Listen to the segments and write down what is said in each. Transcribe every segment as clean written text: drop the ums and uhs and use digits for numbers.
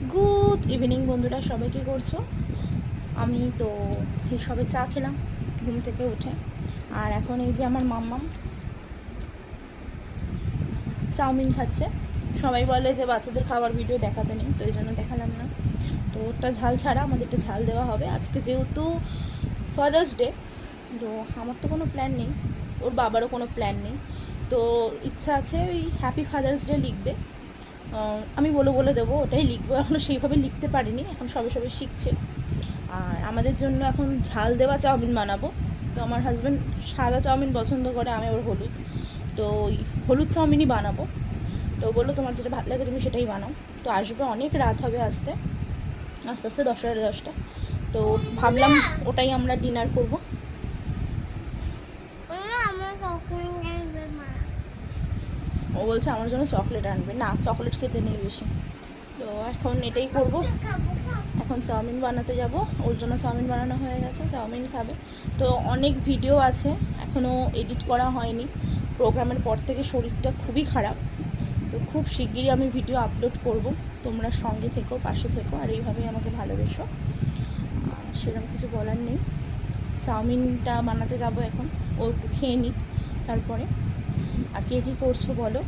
Good evening বন্ধুরা, সবাই কী করছো? আমি তো এই সবে চা খেলাম ঘুম থেকে উঠে। আর এখন এই যে আমার মাম্মাম চাউমিন খাচ্ছে। সবাই বলে যে বাচ্চাদের খাবার ভিডিও দেখাতে নেই, তো এই জন্য দেখালাম না। তো ওটা ঝাল ছাড়া আমাদেরটা ঝাল দেওয়া হবে আজকে, যেহেতু ফাদার্স ডে। তো আমার তো কোনো প্ল্যান নেই, ওর বাবারও কোনো প্ল্যান নেই। তো ইচ্ছা আছে ওই হ্যাপি ফাদার্স ডে লিখবে। আমি বলে দেবো ওটাই লিখবো। এখনও সেইভাবে লিখতে পারিনি, এখন সবে সবে শিখছে। আর আমাদের জন্য এখন ঝাল দেওয়া চাউমিন বানাবো। তো আমার হাজব্যান্ড সাদা চাউমিন পছন্দ করে, আমি ওর হলুদ। তো ওই হলুদ চাউমিনই বানাবো। তো বললো তোমার যেটা ভালো লাগে তুমি সেটাই বানাও। তো আসবে, অনেক রাত হবে আস্তে আস্তে 10:30। তো ভাবলাম ওটাই আমরা ডিনার করবো। ও বলছে আমার জন্য চকলেট আনবে, না চকলেট খেতে নেই বেশি। তো এখন এটাই করব। এখন চাউমিন বানাতে যাব, ওর জন্য চাউমিন বানানো হয়ে গেছে, চাউমিন খাবে। তো অনেক ভিডিও আছে, এখনও এডিট করা হয়নি। প্রোগ্রামের পর থেকে শরীরটা খুবই খারাপ। তো খুব শিগগিরই আমি ভিডিও আপলোড করব। তোমরা সঙ্গে থেকো, পাশে থেকো, আর এইভাবেই আমাকে ভালোবেসো। সেরকম কিছু বলার নেই। চাউমিনটা বানাতে যাব এখন, ও খেয়ে নিই তারপরে। আর কে কী করছো বলো,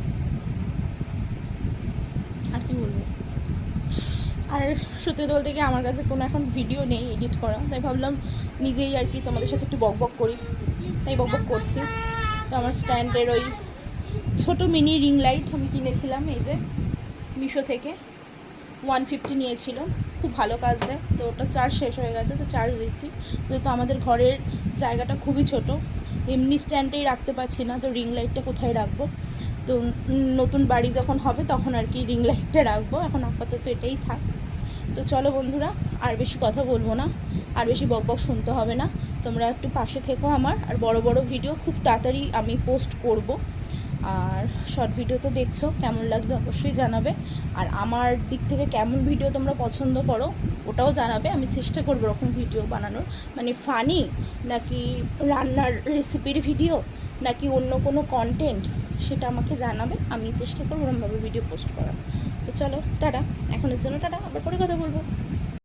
আর কি বলবো। আর সত্যি বলতে কি আমার কাছে কোনো এখন ভিডিও নেই এডিট করা, তাই ভাবলাম নিজেই আর কি তোমাদের সাথে একটু বকবক করি, তাই বকবক করছি। তো আমার স্ট্যান্ডের ওই ছোটো মিনি রিং লাইট আমি কিনেছিলাম, এই যে মিশো থেকে 150 নিয়েছিল, খুব ভালো কাজ দেয়। তো ওটা চার্জ শেষ হয়ে গেছে, তো চার্জ দিচ্ছি। যেহেতু আমাদের ঘরের জায়গাটা খুবই ছোট, এমনি স্ট্যান্ডেই রাখতে পারছি না, তো রিং লাইটটা কোথায় রাখবো। তো নতুন বাড়ি যখন হবে তখন আর কি রিং লাইটটা রাখবো, এখন আপাতত এটাই থাক। তো চলো বন্ধুরা, আর বেশি কথা বলবো না, আর বেশি বকবক শুনতে হবে না। তোমরা একটু পাশে থেকো আমার, আর বড় বড় ভিডিও খুব তাড়াতাড়ি আমি পোস্ট করব। আর শর্ট ভিডিও তো দেখছো, কেমন লাগছে অবশ্যই জানাবে। আর আমার দিক থেকে কেমন ভিডিও তোমরা পছন্দ করো ওটাও জানাবে, আমি চেষ্টা করবো ওরকম ভিডিও বানানোর। মানে ফানি, নাকি রান্নার রেসিপির ভিডিও, নাকি অন্য কোনো কন্টেন্ট, সেটা আমাকে জানাবে। আমি চেষ্টা করবো ওরকমভাবে ভিডিও পোস্ট করার। তো চলো টাটা, এখনের জন্য টাটা, আবার পরে কথা বলবো।